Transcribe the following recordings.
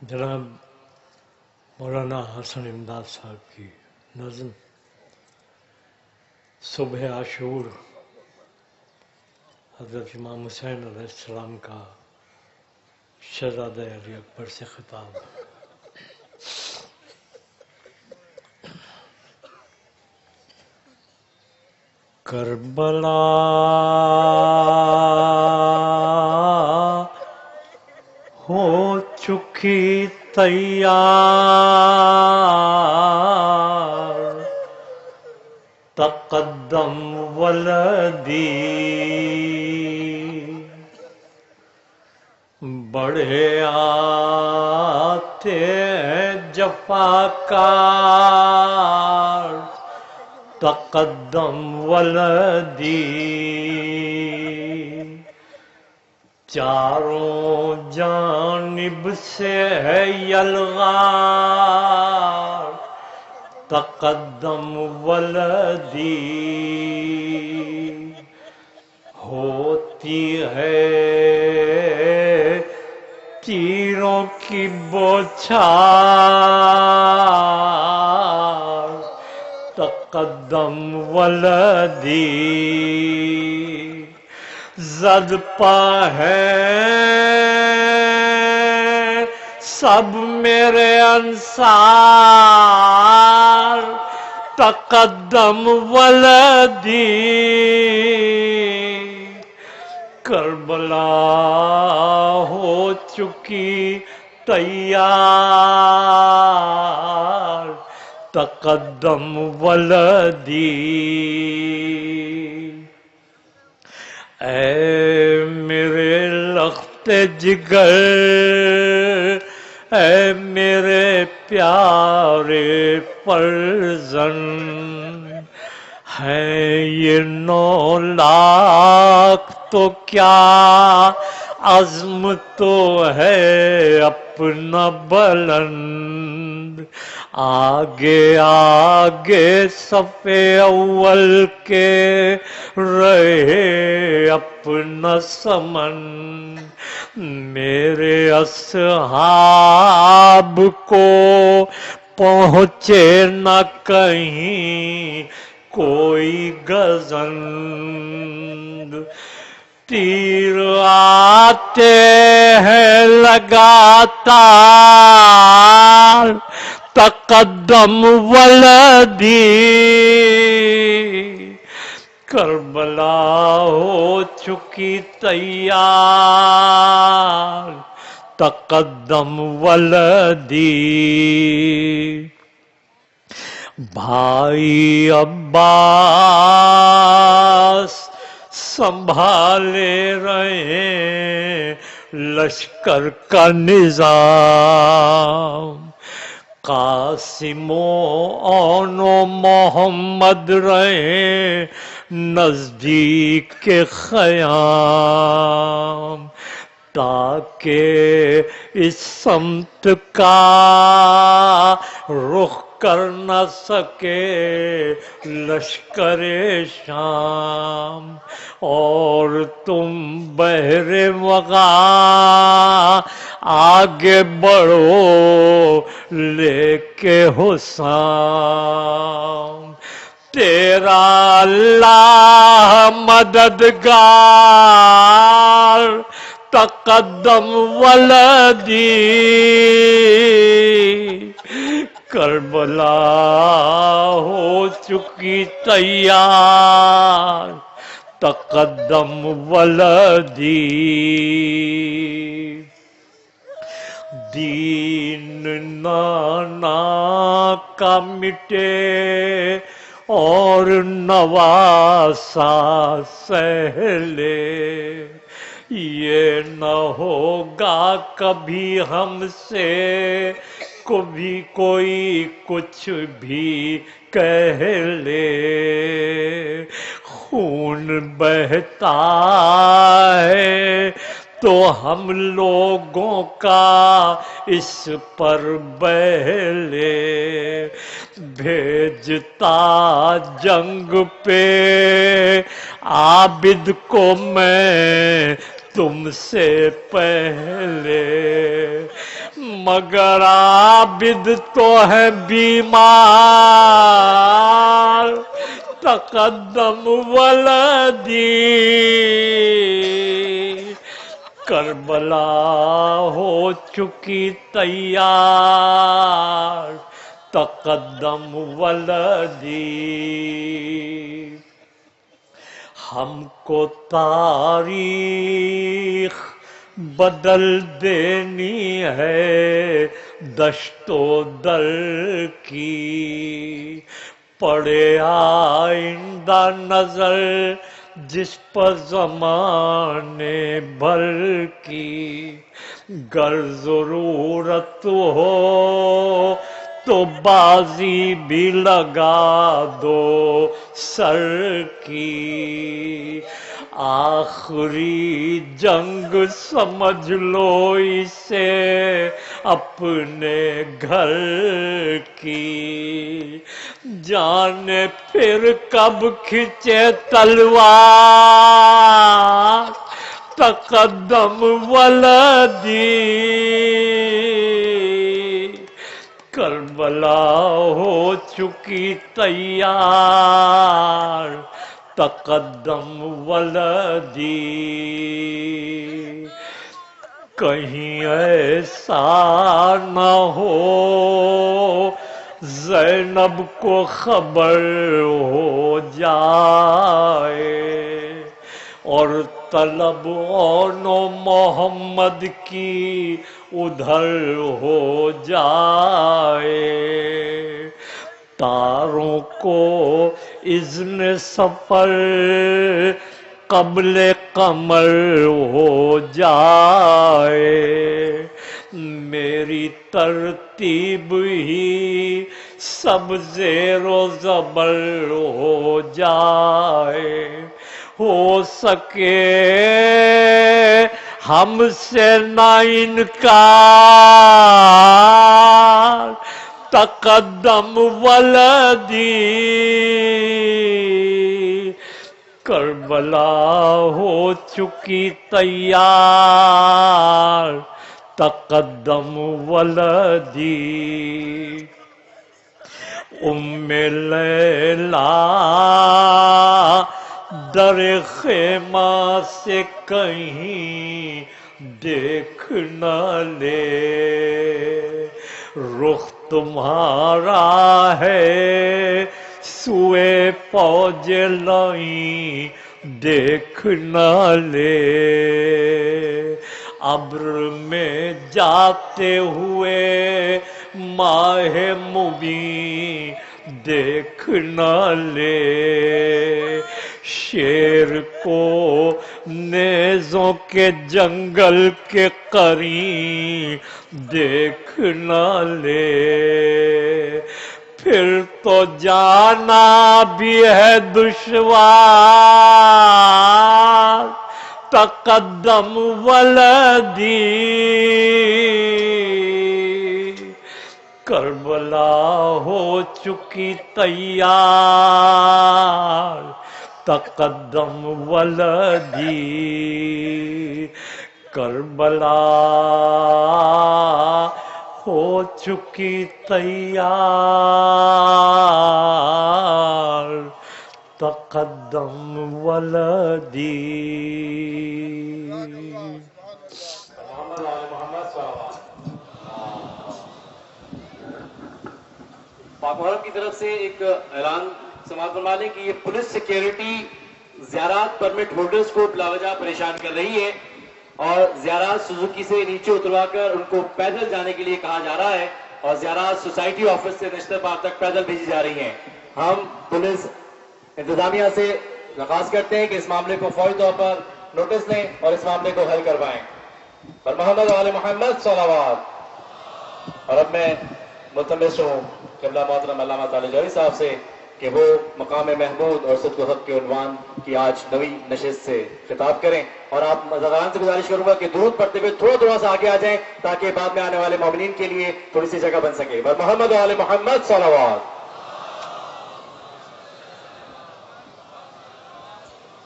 جناب مولانا حسن امداد صاحب کی نظم صبح عاشور حضرت امام حسین علیہ السلام کا شہزادہ علی اکبر سے خطاب۔ کربلا ہو چکی تیار، تقدم ولدی بڑھے آتے جفاکار، تقدم ولدی چاروں جانب سے ہے یلغار، تقدم ولدی ہوتی ہے تیروں کی بوچھار، تقدم ولدی زد پا ہے سب میرے انصار، تقدم ولدی کربلا ہو چکی تیار، تقدم ولدی اے میرے لخت جگر، اے میرے پیارے فرزند، ہیں یہ 9 لاکھ تو کیا عزم تو ہے اپنا بلند، آگے آگے صف اول کے رہے اپنا سمن، میرے اصحاب کو پہنچے نہ کہیں کوئی گزند، تیر آتے ہیں لگاتار، تقدم ولدی کربلا ہو چکی تیار، تقدم ولدی بھائی عباس سنبھالے رہے لشکر کا نظام، قاسم و اون و محمد رہے نزدیک کے خیام، تاکہ اس سمت کا رخ کر نہ سکے لشکر شام، اور تم بحر وغا آگے بڑھو لے کے حسام، تیرا اللہ مددگار، تقدم ولدی کربلا ہو چکی تیار، تقدم ولدی دین نانا کا مٹے اور نواسا سہلے، یہ نہ ہوگا کبھی ہم سے کبھی کوئی کچھ بھی کہہ لے، خون بہتا ہے تو ہم لوگوں کا اس پر بہلے، بھیجتا جنگ پہ عابد کو میں تم سے پہلے، مگر عابد تو ہے بیمار تقدم ولدی کربلا ہو چکی تیار تقدم ولدی ہم کو تاریخ بدل دینی ہے دشت و در کی پڑے آئندہ نظر جس پر زمانے بھر کی گر ضرورت ہو تو بازی بھی لگا دو سر کی آخری جنگ سمجھ لو اسے اپنے گھر کی جانے پھر کب کھچے تلوار تقدم ولدی کربلا ہو چکی تیار تقدم ولدی کہیں ایسا نہ ہو زینب کو خبر ہو جائے اور طلب اون و محمد کی ادھر ہو جائے تاروں کو اذن سفر قبل قمر ہو جائے میری ترتیب ہی سب زیر و زبر ہو جائے ہو سکے ہم سے نہ انکار تقدم ولدی کربلا ہو چکی تیار تقدم ولدی ام لیلا در خیمہ سے کہیں دیکھ نہ لے رخ تمہارا ہے سوئے فوج لائیں دیکھ نہ لے ابر میں جاتے ہوئے ماہ مبین دیکھ نہ لے شیر کو نیزوں کے جنگل کے قرین دیکھ نہ لے پھر تو جانا بھی ہے دشوار تقدم ولدی کربلا ہو چکی تیار تقدم ولدی کربلا ہو چکی تیار تقدم ولدی پاک محرم کی طرف سے ایک اعلان سماعت فرما لیں کہ یہ پولیس سیکیورٹی زیارات پرمٹ ہولڈرز کو بلا وجہ پریشان کر رہی ہے اور زیارات سوزوکی سے نیچے اتروا کر ان کو پیدل جانے کے لیے کہا جا رہا ہے اور زیارات سوسائٹی آفس سے نشتر پار تک پیدل بھیجی جا رہی ہیں. ہم پولیس انتظامیہ سے درخواست کرتے ہیں کہ اس معاملے کو فوری طور پر نوٹس لیں اور اس معاملے کو حل کروائیں. پر محمد و آل محمد صلوات. اور اب میں ملتمس ہوں قبلہ محترم علامہ طالب جوہری صاحب سے کہ وہ مقام محمود اور صدق و حق کے عنوان کی آج نوی نشست سے خطاب کریں اور آپ مزاران سے گزارش کروں گا کہ درود پڑھتے ہوئے تھوڑا سا آگے آ جائیں تاکہ بعد میں آنے والے مومنین کے لیے تھوڑی سی جگہ بن سکے. پر محمد و آل محمد صلوات.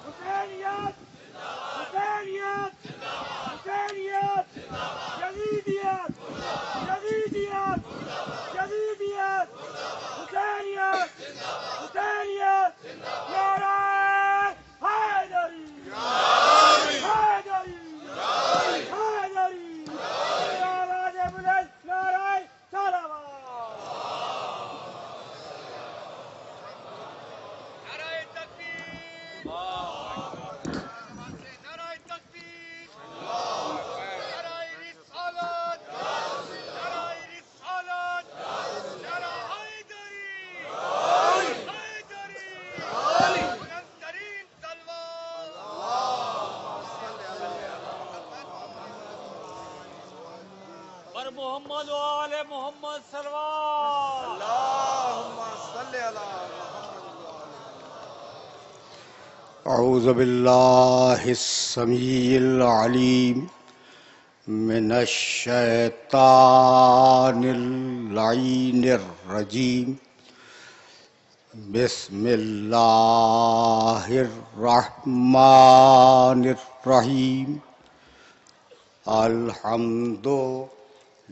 حسینیت حسینیت یزیدیت پر محمد و آل محمد صلوات اللہم صلی علی محمد و آل اعوذ باللہ السمیع العلیم من الشیطان اللعین الرجیم بسم اللہ الرحمن الرحیم الحمد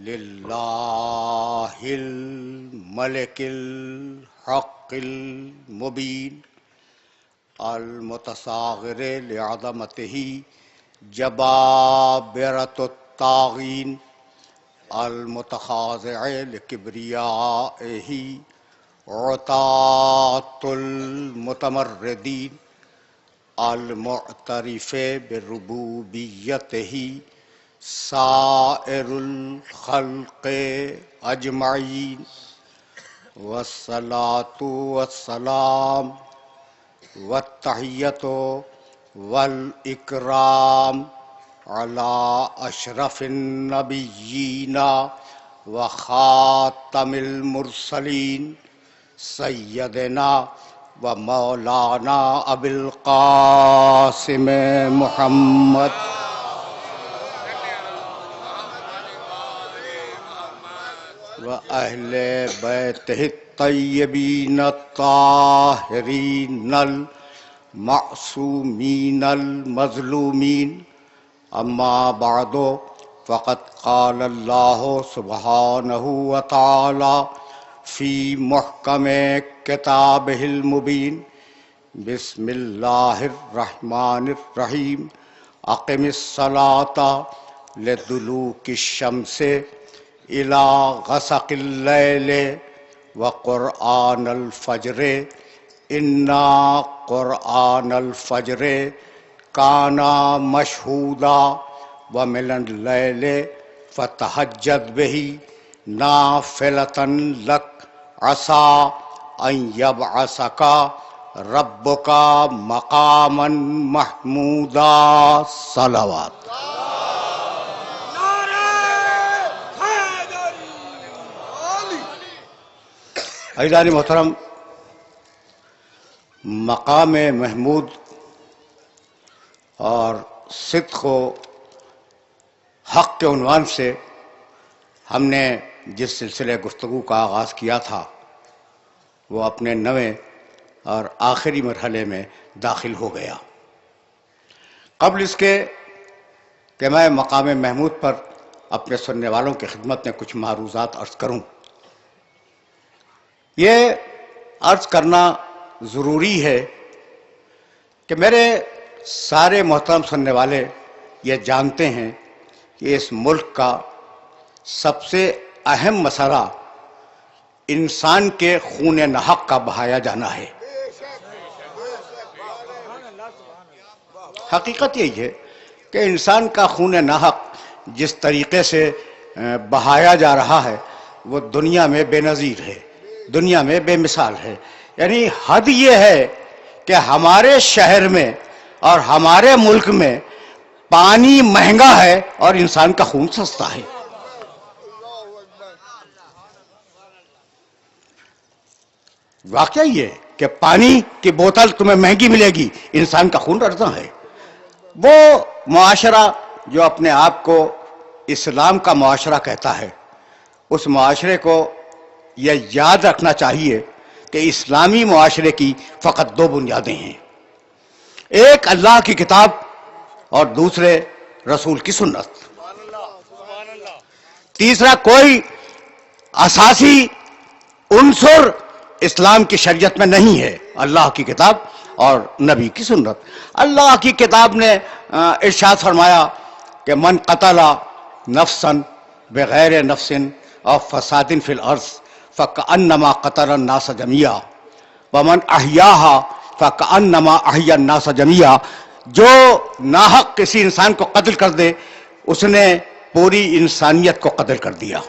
للہ الملک الحق المبین المتصاغر لعظمته جبابرة الطاغين المتخاضع لكبريائه عتاة المتمردين المعترف بربوبيته سائر الخلق أجمعين والصلاة والسلام والتحیت والاکرام علی اشرف النبیین وخاتم المرسلین سیدنا و مولانا ابی القاسم محمد و اہل بیتہ الطیبین الطاہرین المعصومین المظلومین اما بعد فقد قال اللہ سبحانہ وتعالی فی محکم کتابہ المبین بسم اللہ الرحمن الرحیم اقم الصلاۃ لدلوک الشمس الى غسق اللیل وقرآن الفجر انا قرآن الفجر کانا مشہودا ومن اللیل فتہجد بہ نافلۃ لک عسیٰ ان یبعثک ربک مقاما محمودا صلوات. عزیزان محترم، مقام محمود اور صدق و حق کے عنوان سے ہم نے جس سلسلے گفتگو کا آغاز کیا تھا وہ اپنے نویں اور آخری مرحلے میں داخل ہو گیا. قبل اس کے کہ میں مقام محمود پر اپنے سننے والوں کی خدمت میں کچھ معروضات عرض کروں، یہ عرض کرنا ضروری ہے کہ میرے سارے محترم سننے والے یہ جانتے ہیں کہ اس ملک کا سب سے اہم مسئلہ انسان کے خون ناحق کا بہایا جانا ہے. حقیقت یہی ہے کہ انسان کا خون ناحق جس طریقے سے بہایا جا رہا ہے وہ دنیا میں بے نظیر ہے، دنیا میں بے مثال ہے. یعنی حد یہ ہے کہ ہمارے شہر میں اور ہمارے ملک میں پانی مہنگا ہے اور انسان کا خون سستا ہے. واقعہ یہ کہ پانی کی بوتل تمہیں مہنگی ملے گی، انسان کا خون ارزاں ہے. وہ معاشرہ جو اپنے آپ کو اسلام کا معاشرہ کہتا ہے، اس معاشرے کو یہ یاد رکھنا چاہیے کہ اسلامی معاشرے کی فقط دو بنیادیں ہیں، ایک اللہ کی کتاب اور دوسرے رسول کی سنت. تیسرا کوئی اساسی عنصر اسلام کی شریعت میں نہیں ہے، اللہ کی کتاب اور نبی کی سنت. اللہ کی کتاب نے ارشاد فرمایا کہ من قتل نفسا بغیر نفس اور فساد فی الارض فکأنما قتل الناس جميعا ومن احیاها فکأنما احیا الناس جميعا. جو ناحق کسی انسان کو قتل کر دے اس نے پوری انسانیت کو قتل کر دیا.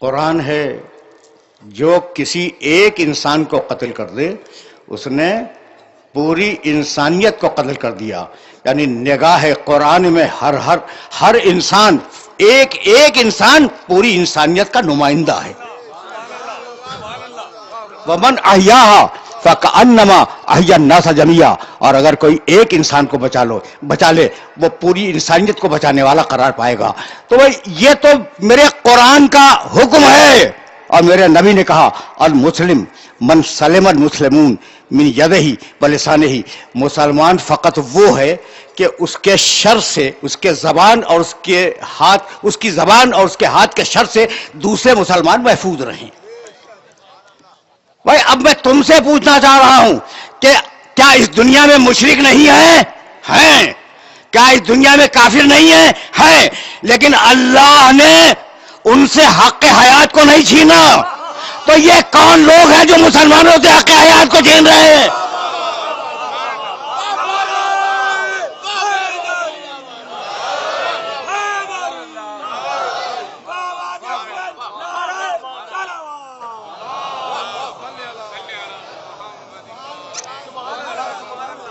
قرآن ہے جو کسی ایک انسان کو قتل کر دے اس نے پوری انسانیت کو قتل کر دیا. یعنی نگاہ قرآن میں ہر انسان ایک انسان پوری انسانیت کا نمائندہ ہے. ومن احیاها فکأنما احیا الناس جميعا. اور اگر کوئی ایک انسان کو بچا لے وہ پوری انسانیت کو بچانے والا قرار پائے گا. تو یہ تو میرے قرآن کا حکم ہے. اور میرے نبی نے کہا المسلم من سلم المسلمون من یدہ ولسانہ. مسلمان فقط وہ ہے کہ اس کے شر سے اس کی زبان اور اس کے ہاتھ کے شر سے دوسرے مسلمان محفوظ رہیں. بھائی اب میں تم سے پوچھنا چاہ رہا ہوں کہ کیا اس دنیا میں مشرک نہیں ہیں؟ کیا اس دنیا میں کافر نہیں ہیں؟ لیکن اللہ نے ان سے حق حیات کو نہیں چھینا. تو یہ کون لوگ ہیں جو مسلمانوں سے حق حیات کو چھین رہے ہیں؟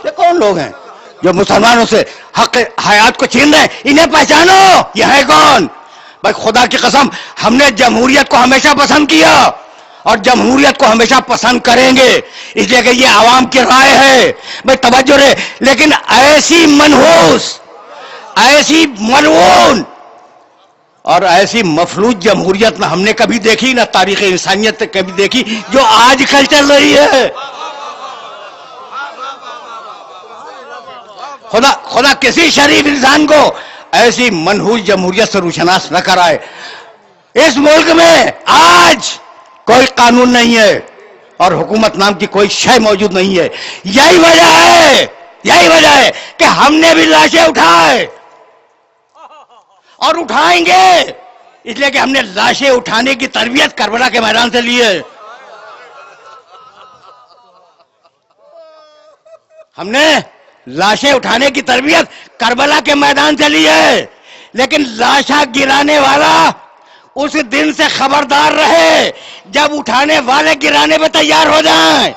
یہ کون لوگ ہیں جو مسلمانوں سے حق حیات کو چھین رہے ہیں؟ انہیں پہچانو. یہ ہے کون؟ بھائی خدا کی قسم ہم نے جمہوریت کو ہمیشہ پسند کیا اور جمہوریت کو ہمیشہ پسند کریں گے، اس لیے کہ یہ عوام کی رائے ہے. بھائی توجہ رہے. لیکن ایسی منحوس، ایسی ملعون اور ایسی مفلوج جمہوریت نہ ہم نے کبھی دیکھی، نہ تاریخ انسانیت نے کبھی دیکھی جو آج کل چل رہی ہے. خدا کسی شریف انسان کو ایسی منحوس جمہوریت سے روشناس نہ کرائے. اس ملک میں آج کوئی قانون نہیں ہے اور حکومت نام کی کوئی شے موجود نہیں ہے. یہی وجہ ہے کہ ہم نے بھی لاشیں اٹھائے اور اٹھائیں گے، اس لیے کہ ہم نے لاشیں اٹھانے کی تربیت کربلا کے میدان سے لی ہے. ہم نے لاشیں اٹھانے کی تربیت کربلا کے میدان سے لی ہے. لیکن لاشاں گرانے والا اس دن سے خبردار رہے جب اٹھانے والے گرانے پہ تیار ہو جائیں.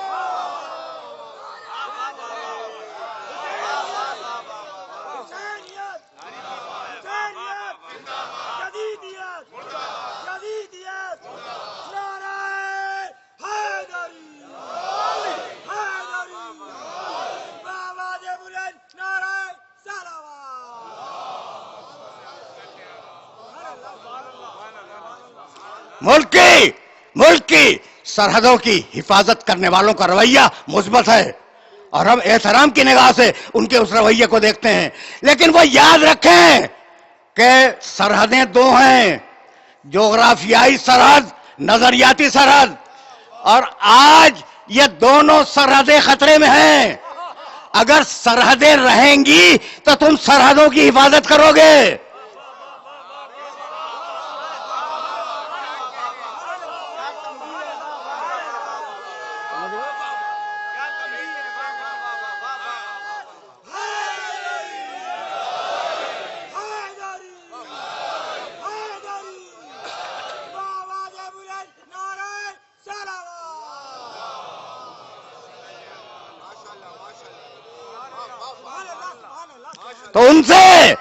ملک کی سرحدوں کی حفاظت کرنے والوں کا رویہ مثبت ہے اور ہم احترام کی نگاہ سے ان کے اس رویے کو دیکھتے ہیں. لیکن وہ یاد رکھیں کہ سرحدیں دو ہیں، جغرافیائی سرحد، نظریاتی سرحد. اور آج یہ دونوں سرحدیں خطرے میں ہیں. اگر سرحدیں رہیں گی تو تم سرحدوں کی حفاظت کرو گے. تو ان سے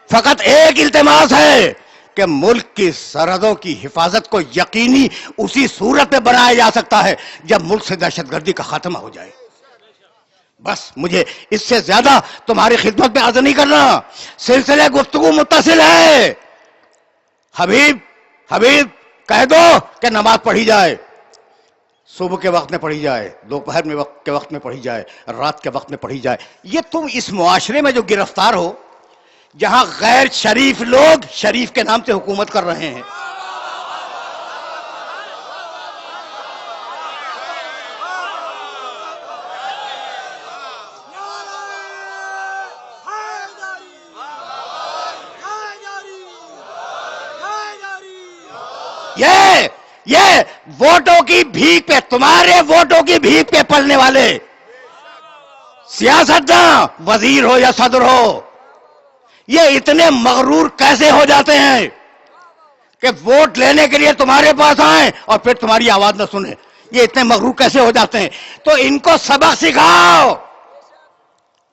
فقط ایک التماس ہے کہ ملک کی سرحدوں کی حفاظت کو یقینی اسی صورت میں بنایا جا سکتا ہے جب ملک سے دہشت گردی کا خاتمہ ہو جائے. بس مجھے اس سے زیادہ تمہاری خدمت میں عرض نہیں کرنا. سلسلے گفتگو متصل ہے. حبیب کہہ دو کہ نماز پڑھی جائے، صبح کے وقت میں پڑھی جائے، دوپہر کے وقت میں پڑھی جائے، رات کے وقت میں پڑھی جائے. یہ تم اس معاشرے میں جو گرفتار ہو جہاں غیر شریف لوگ شریف کے نام سے حکومت کر رہے ہیں. یہ ووٹوں کی بھیک پہ، تمہارے ووٹوں کی بھیک پہ پلنے والے سیاستداں، وزیر ہو یا صدر ہو، یہ اتنے مغرور کیسے ہو جاتے ہیں کہ ووٹ لینے کے لیے تمہارے پاس آئیں اور پھر تمہاری آواز نہ سنیں؟ یہ اتنے مغرور کیسے ہو جاتے ہیں؟ تو ان کو سبق سکھاؤ.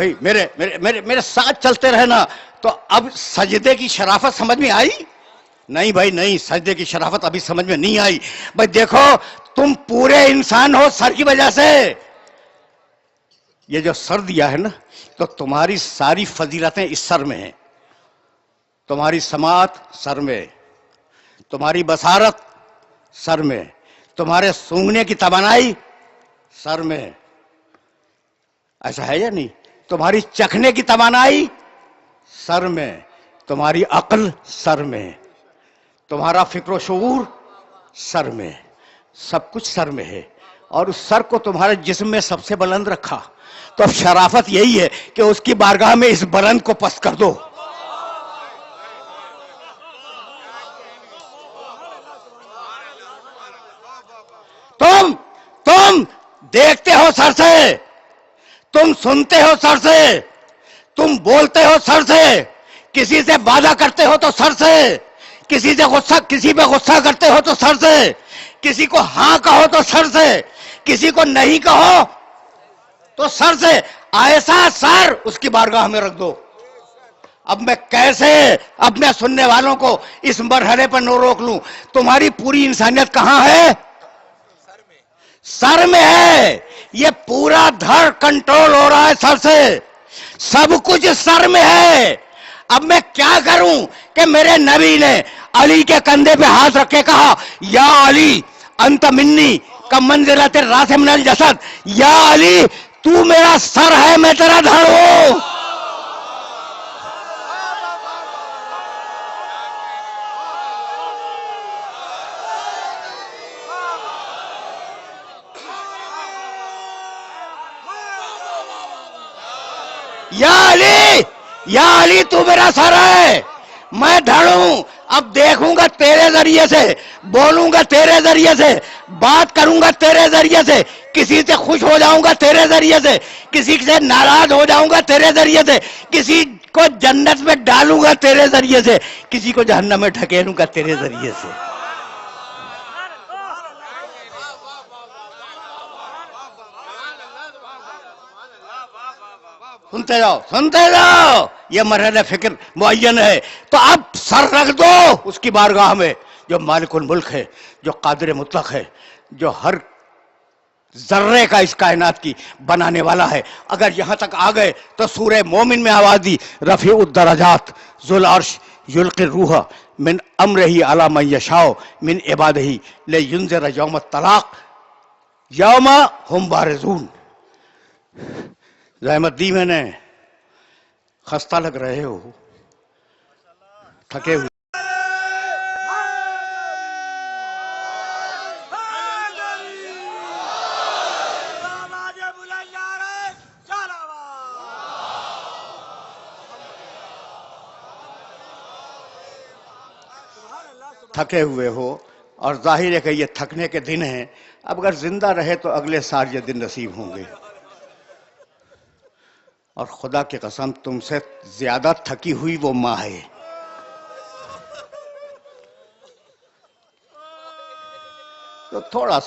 بھائی میرے ساتھ چلتے رہنا. تو اب سجدے کی شرافت سمجھ میں آئی؟ نہیں بھائی نہیں، سجدے کی شرافت ابھی سمجھ میں نہیں آئی. بھائی دیکھو، تم پورے انسان ہو سر کی وجہ سے. یہ جو سر دیا ہے نا، تو تمہاری ساری فضیلتیں اس سر میں ہیں. تمہاری سماعت سر میں، تمہاری بصارت سر میں، تمہارے سونگنے کی توانائی سر میں. ایسا ہے یا نہیں؟ تمہاری چکھنے کی توانائی سر میں، تمہاری عقل سر میں، تمہارا فکر و شعور سر میں، سب کچھ سر میں ہے. اور اس سر کو تمہارے جسم میں سب سے بلند رکھا. تو اب شرافت یہی ہے کہ اس کی بارگاہ میں اس بلند کو پست کر دو. تم دیکھتے ہو سر سے، تم سنتے ہو سر سے، تم بولتے ہو سر سے، کسی سے وعدہ کرتے ہو تو سر سے، کسی پہ غصہ کرتے ہو تو سر سے، کسی کو ہاں کہو تو سر سے، کسی کو نہیں کہو تو سر سے. ایسا سر اس کی بارگاہ میں رکھ دو. اب میں کیسے اپنے سننے والوں کو اس مرحلے پر نہ روک لوں؟ تمہاری پوری انسانیت کہاں ہے؟ سر میں ہے. یہ پورا دھڑ کنٹرول ہو رہا ہے سر سے، سب کچھ سر میں ہے. اب میں کیا کروں کہ میرے نبی نے علی کے کندھے پہ ہاتھ رکھ کے کہا، یا علی انت منی کمنزلۃ الراس من الجسد. یا علی تو میرا سر ہے، میں تیرا دھڑ ہوں. یا علی تو میرا سر ہے، میں دھڑ ہوں. اب دیکھوں گا تیرے ذریعے سے، بولوں گا تیرے ذریعے سے، بات کروں گا تیرے ذریعے سے، کسی سے خوش ہو جاؤں گا تیرے ذریعے سے، کسی سے ناراض ہو جاؤں گا تیرے ذریعے سے، کسی کو جنت میں ڈالوں گا تیرے ذریعے سے، کسی کو جہنم میں ڈھکیلوں گا تیرے ذریعے سے. سنتے جاؤ یہ مرحلہ فکر معین ہے. تو اب سر رکھ دو اس کی بارگاہ میں، جو مالک الملک ہے، جو قادر مطلق ہے، جو ہر ذرے کا اس کائنات کی بنانے والا ہے. اگر یہاں تک آ گئے تو سورہ مومن میں آواز دی، رفیع الدرجات ذو العرش یلقی الروح من امرہ علی من یشاء من عبادہ لینذر یوم الطلاق یوم ہم بارزون. زحمت دی میں نے، خستہ لگ رہے ہو، تھکے ہوئے. تھکے ہوئے ہو اور ظاہر ہے کہ یہ تھکنے کے دن ہیں. اب اگر زندہ رہے تو اگلے سال یہ دن نصیب ہوں گے. اور خدا کی قسم تم سے زیادہ تھکی ہوئی وہ ماں ہے. تو تھوڑا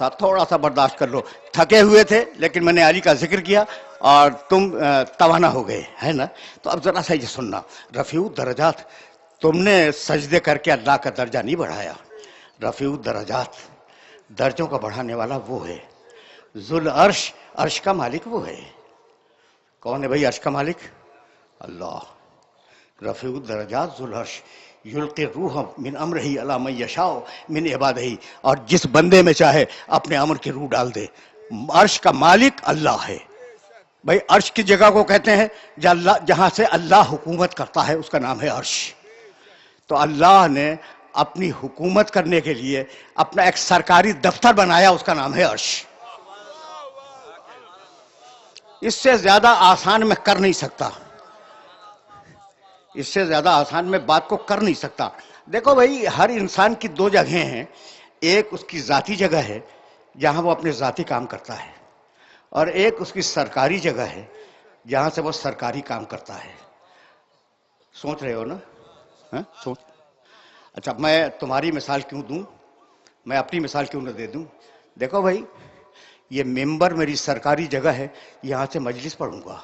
سا برداشت کر لو. تھکے ہوئے تھے لیکن میں نے علی کا ذکر کیا اور تم توانا ہو گئے ہے نا. تو اب ذرا سا یہ سننا، رفیع الدرجات، تم نے سجدے کر کے اللہ کا درجہ نہیں بڑھایا. رفیع الدرجات، درجوں کا بڑھانے والا وہ ہے. ذو العرش، عرش کا مالک وہ ہے. کون ہے بھائی عرش کا مالک؟ اللہ. رفیع الدرجات ذو العرش یلقی الروح من امرہ علی من یشاء من عبادہ، اور جس بندے میں چاہے اپنے امر کی روح ڈال دے. عرش کا مالک اللہ ہے. بھائی عرش کی جگہ کو کہتے ہیں جہاں سے اللہ حکومت کرتا ہے، اس کا نام ہے عرش. تو اللہ نے اپنی حکومت کرنے کے لیے اپنا ایک سرکاری دفتر بنایا، اس کا نام ہے عرش. اس سے زیادہ آسان میں کر نہیں سکتا، اس سے زیادہ آسان میں بات کو کر نہیں سکتا. دیکھو بھائی، ہر انسان کی دو جگہیں ہیں. ایک اس کی ذاتی جگہ ہے جہاں وہ اپنے ذاتی کام کرتا ہے، اور ایک اس کی سرکاری جگہ ہے جہاں سے وہ سرکاری کام کرتا ہے. سوچ رہے ہو نا؟ سوچ. اچھا، میں تمہاری مثال کیوں دوں، میں اپنی مثال کیوں نہ دے دوں. دیکھو بھائی، یہ ممبر میری سرکاری جگہ ہے، یہاں سے مجلس پڑھوں گا.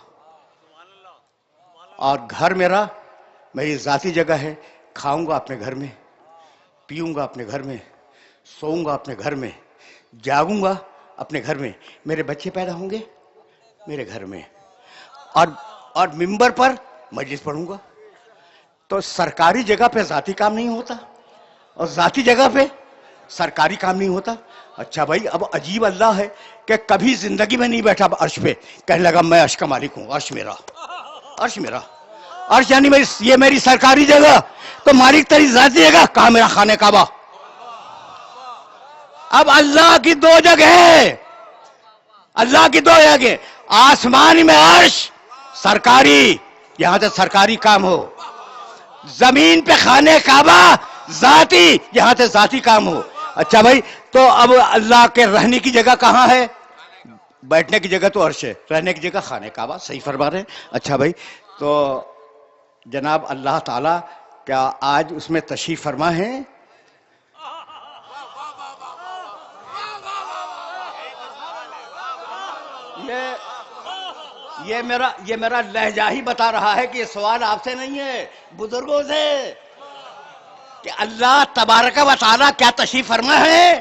اور گھر میرا میری ذاتی جگہ ہے. کھاؤں گا اپنے گھر میں, پیوں گا اپنے گھر میں, سوؤں گا اپنے گھر میں, جاگوں گا اپنے گھر میں, میرے بچے پیدا ہوں گے میرے گھر میں, اور ممبر پر مجلس پڑھوں گا. تو سرکاری جگہ پہ ذاتی کام نہیں ہوتا اور ذاتی جگہ پہ سرکاری کام نہیں ہوتا. اچھا بھائی, اب عجیب اللہ ہے کہ کبھی زندگی میں نہیں بیٹھا عرش پہ, کہنے لگا میں عرش کا مالک ہوں, عرش میرا, عرش میرا, عرش یعنی یہ میری سرکاری جگہ. تو مالک تیری ذاتی جگہ کہاں میرا خانہ کعبہ. اب اللہ کی دو جگہ ہے, اللہ کی دو جگہ, آسمان میں عرش سرکاری, یہاں سے سرکاری کام ہو, زمین پہ خانہ کعبہ ذاتی, یہاں سے ذاتی کام ہو. اچھا بھائی, تو اب اللہ کے رہنے کی جگہ کہاں ہے؟ بیٹھنے کی جگہ تو عرش ہے, رہنے کی جگہ خانہ کعبہ. صحیح فرما رہے ہیں. اچھا بھائی, تو جناب اللہ تعالی کیا آج اس میں تشریف فرما ہے؟ یہ میرا لہجہ ہی بتا رہا ہے کہ یہ سوال آپ سے نہیں ہے, بزرگوں سے, کہ اللہ تبارک و تعالیٰ کیا تشریف فرما ہے.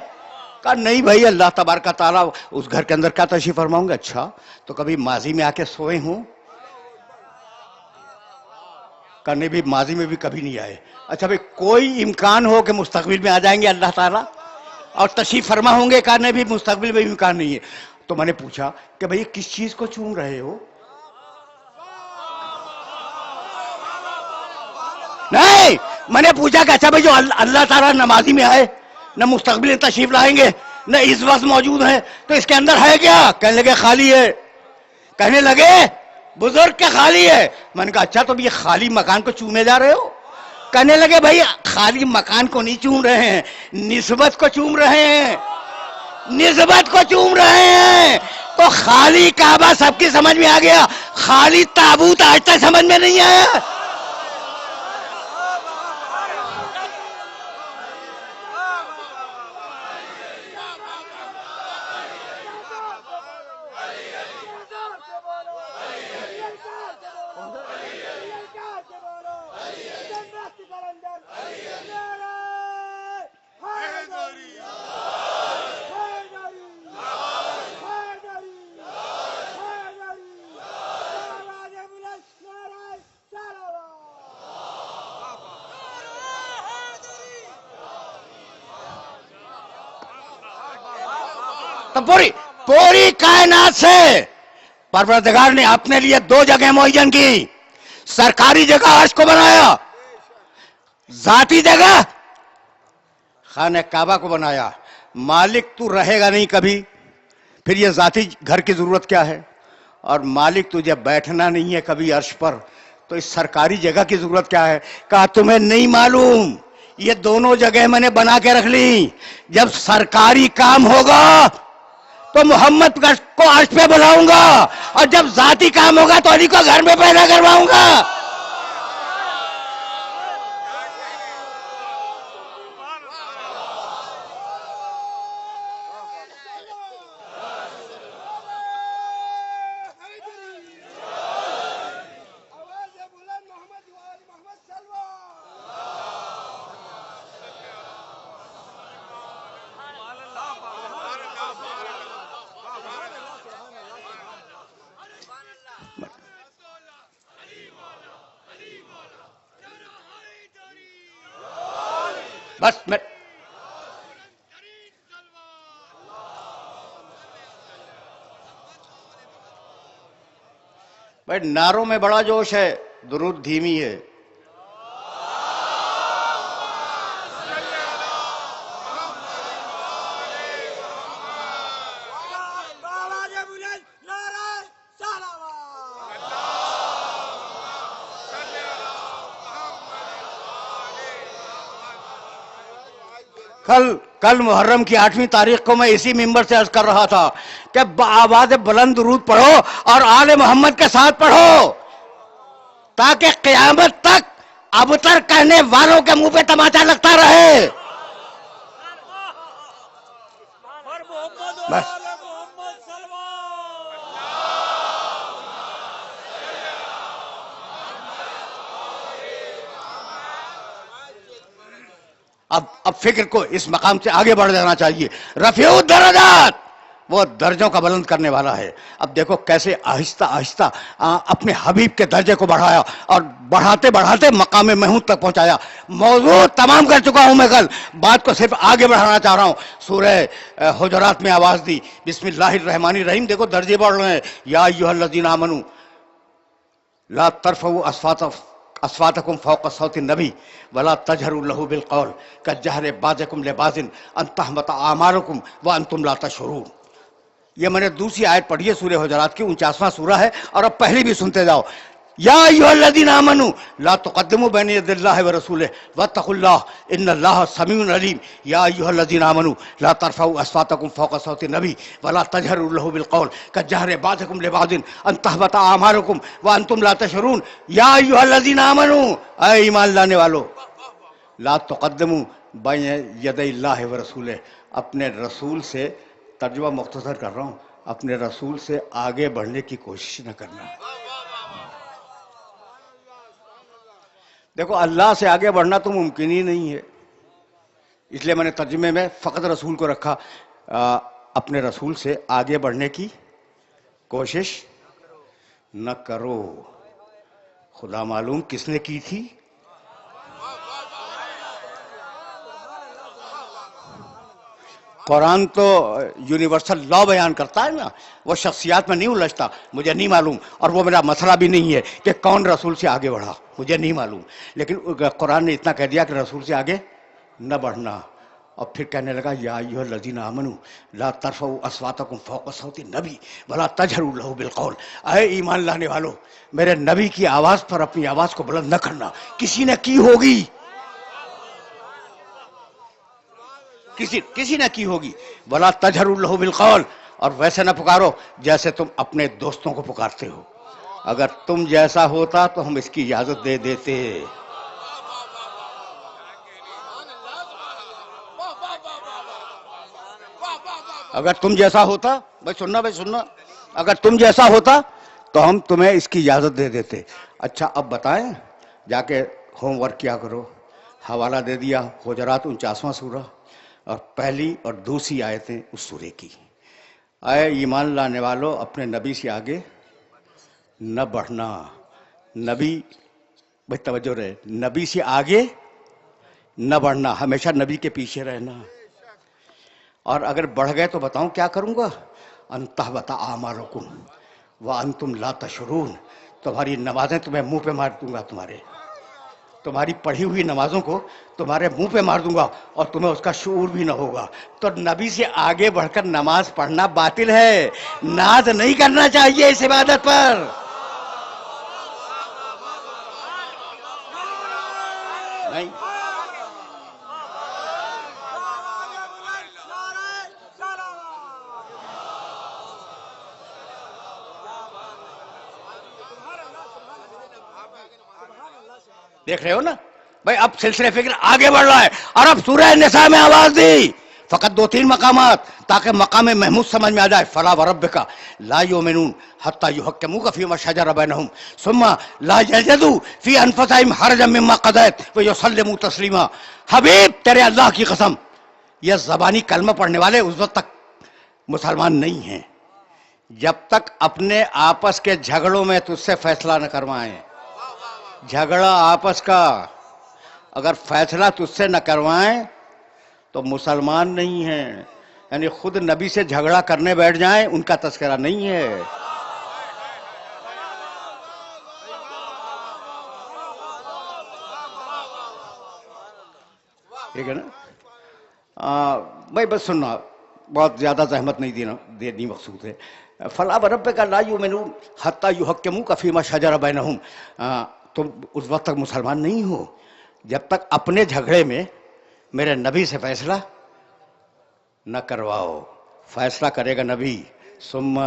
کہا نہیں بھائی, اللہ تبارک و تعالیٰ اس گھر کے اندر کیا تشریف فرماؤں گے. اچھا, تو کبھی ماضی میں آ کے سوئے ہوں؟ کہا نہیں بھی ماضی میں بھی کبھی نہیں آئے. اچھا بھائی, کوئی امکان ہو کہ مستقبل میں آ جائیں گے اللہ تعالیٰ اور تشریف فرما ہوں گے؟ کہا نہیں بھی مستقبل میں بھی امکان نہیں ہے. تو میں نے پوچھا کہ بھائی کس چیز کو چون رہے ہو؟ نہیں, میں نے پوچھا کہ اچھا بھائی جو اللہ تعالیٰ نمازی میں آئے, نہ مستقبل تشریف لائیں گے, نہ اس وقت موجود ہیں, تو اس کے اندر ہے کیا؟ کہنے لگے خالی ہے. کہنے لگے بزرگ کے خالی ہے. میں نے کہا اچھا, تو یہ خالی مکان کو چومے جا رہے ہو؟ کہنے لگے بھائی خالی مکان کو نہیں چوم رہے ہیں, نسبت کو چوم رہے ہیں, نسبت کو چوم رہے ہیں. تو خالی کعبہ سب کی سمجھ میں آ گیا, خالی تابوت آج تک سمجھ میں نہیں آیا. تو پوری کائنات سے پروردگار نے اپنے لیے دو جگہ معین کی. سرکاری جگہ عرش کو بنایا, ذاتی جگہ خانہ کعبہ کو بنایا. مالک تو رہے گا نہیں کبھی, پھر یہ ذاتی گھر کی ضرورت کیا ہے؟ اور مالک تجھے بیٹھنا نہیں ہے کبھی عرش پر, تو اس سرکاری جگہ کی ضرورت کیا ہے؟ کہا تمہیں نہیں معلوم, یہ دونوں جگہ میں نے بنا کے رکھ لی. جب سرکاری کام ہوگا تو محمد کو عرش پہ بلاؤں گا, اور جب ذاتی کام ہوگا تو علی کو گھر میں پیدا کرواؤں گا. بس میں بھائی نعروں میں بڑا جوش ہے, درود دھیمی ہے. کل محرم کی 8ویں تاریخ کو میں اسی ممبر سے عرض کر رہا تھا کہ آواز بلند درود پڑھو اور آل محمد کے ساتھ پڑھو, تاکہ قیامت تک ابتر کہنے والوں کے منہ پہ تماچا لگتا رہے. بس اب فکر کو اس مقام سے آگے بڑھ جانا چاہیے. رفیع الدرجات، وہ درجوں کا بلند کرنے والا ہے. اب دیکھو کیسے آہستہ آہستہ اپنے حبیب کے درجے کو بڑھایا اور بڑھاتے بڑھاتے مقام محمود تک پہنچایا. موضوع تمام کر چکا ہوں میں کل، بات کو صرف آگے بڑھانا چاہ رہا ہوں. سورہ حجرات میں آواز دی، بسم اللہ الرحمن الرحیم. دیکھو درجے بڑھ رہے ہیں. یا ایھا الذین آمنوا لا ترفعوا اصواتکم فوق صوت النبی ولا تجهروا له بالقول كجهر بعضکم لبعض ان تحبط اعمالکم وانتم لا تشعرون. یہ میں نے دوسری آیت پڑھی ہے سورہ حجرات کی، 49واں سورہ ہے، اور اب پہلی بھی سنتے جاؤ. یا ایھا الذین آمنوا لا تقدموا بین یدی اللہ ورسولہ واتقوا اللہ ان اللہ سمیع علیم. یا ایھا الذین آمنوا لا ترفعوا اصواتکم فوق صوت النبی ولا تجهروا له بالقول كجهر بعضکم لبعض ان تحبط اعمالکم وانتم لا تشعرون. یا ایھا الذین آمنوا، اے ایمان لانے والو، لا تقدموا بین یدی اللہ ورسولہ، اپنے رسول سے، ترجمہ مختصر کر رہا ہوں، اپنے رسول سے آگے بڑھنے کی کوشش نہ کرنا. دیکھو اللہ سے آگے بڑھنا تو ممکن ہی نہیں ہے، اس لیے میں نے ترجمے میں فقط رسول کو رکھا. اپنے رسول سے آگے بڑھنے کی کوشش نہ کرو. خدا معلوم کس نے کی تھی؟ قرآن تو یونیورسل لا بیان کرتا ہے نا، وہ شخصیات میں نہیں الجھتا. مجھے نہیں معلوم، اور وہ میرا مسئلہ بھی نہیں ہے کہ کون رسول سے آگے بڑھا، مجھے نہیں معلوم. لیکن قرآن نے اتنا کہہ دیا کہ رسول سے آگے نہ بڑھنا. اور پھر کہنے لگا یا ایھا الذین آمنوا لا ترفعوا اصواتکم فوق صوت النبی ولا تجهروا له بالقول. اے ایمان لانے والو، میرے نبی کی آواز پر اپنی آواز کو بلند نہ کرنا. کسی نے کی ہوگی، کسی نے کی ہوگی. ولا تجهروا له بالقول، اور ویسے نہ پکارو جیسے تم اپنے دوستوں کو پکارتے ہو. اگر تم جیسا ہوتا تو ہم اس کی اجازت دے دیتے. اگر تم جیسا ہوتا، بھائی سننا، اگر تم جیسا ہوتا تو ہم تمہیں اس کی اجازت دے دیتے. اچھا اب بتائیں، جا کے ہوم ورک کیا کرو. حوالہ دے دیا حجرات 49واں سورہ اور پہلی اور دوسری آیتیں اس سورے کی. اے ایمان لانے والو، اپنے نبی سے آگے نہ بڑھنا. نبی، بھائی توجہ رہے، نبی سے آگے نہ بڑھنا، ہمیشہ نبی کے پیچھے رہنا. اور اگر بڑھ گئے تو بتاؤں کیا کروں گا؟ ان تحبط اعمالکم وانتم لا تشعرون. تمہاری نمازیں تمہیں منہ پہ مار دوں گا، تمہاری پڑھی ہوئی نمازوں کو تمہارے منہ پہ مار دوں گا، اور تمہیں اس کا شعور بھی نہ ہوگا. تو نبی سے آگے بڑھ کر نماز پڑھنا باطل ہے. ناز نہیں کرنا چاہیے اس عبادت پر. نہیں، دیکھ رہے ہو نا بھائی، اب سلسلے فکر آگے بڑھ رہا ہے. اور اب سورہ نساء میں آواز دی، فقط 2-3 مقامات تاکہ مقام محمود سمجھ میں آ جائے. فلا وربک لا یؤمنون حتی یحکموک فیما شجر بینہم ثم لا یجدوا فی انفسہم حرجا مما قضیت ویسلموا تسلیما. حبیب تیرے اللہ کی قسم، یہ زبانی کلمہ پڑھنے والے اس وقت تک مسلمان نہیں ہیں جب تک اپنے آپس کے جھگڑوں میں تجھ سے فیصلہ نہ کروائیں. جھگڑا آپس کا اگر فیصلہ تجھ سے نہ کروائیں تو مسلمان نہیں ہیں. یعنی خود نبی سے جھگڑا کرنے بیٹھ جائیں، ان کا تذکرہ نہیں ہے. ٹھیک ہے نا بھائی؟ بس سننا، بہت زیادہ زحمت نہیں دینی مقصود ہے. فلا وربک لا یؤمنون حتی یحکموک فیما شجر بینہم. تم اس وقت تک مسلمان نہیں ہو جب تک اپنے جھگڑے میں میرے نبی سے فیصلہ نہ کرواؤ. فیصلہ کرے گا نبی. ثم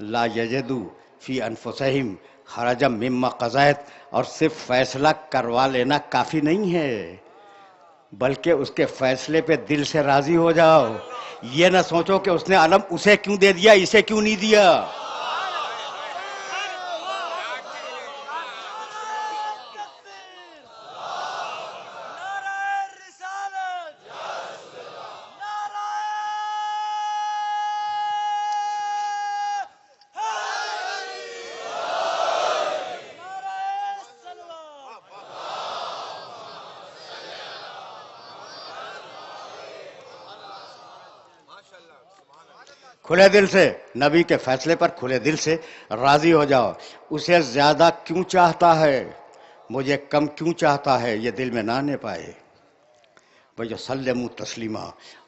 لا یجدوا فی انفسہم حرجا مما قضیت. اور صرف فیصلہ کروا لینا کافی نہیں ہے، بلکہ اس کے فیصلے پہ دل سے راضی ہو جاؤ. یہ نہ سوچو کہ اس نے علم اسے کیوں دے دیا، اسے کیوں نہیں دیا. کھلے دل سے نبی کے فیصلے پر کھلے دل سے راضی ہو جاؤ. اسے زیادہ کیوں چاہتا ہے, مجھے کم کیوں چاہتا ہے, یہ دل میں نہ آنے پائے. بھائی سلموا تسلیما,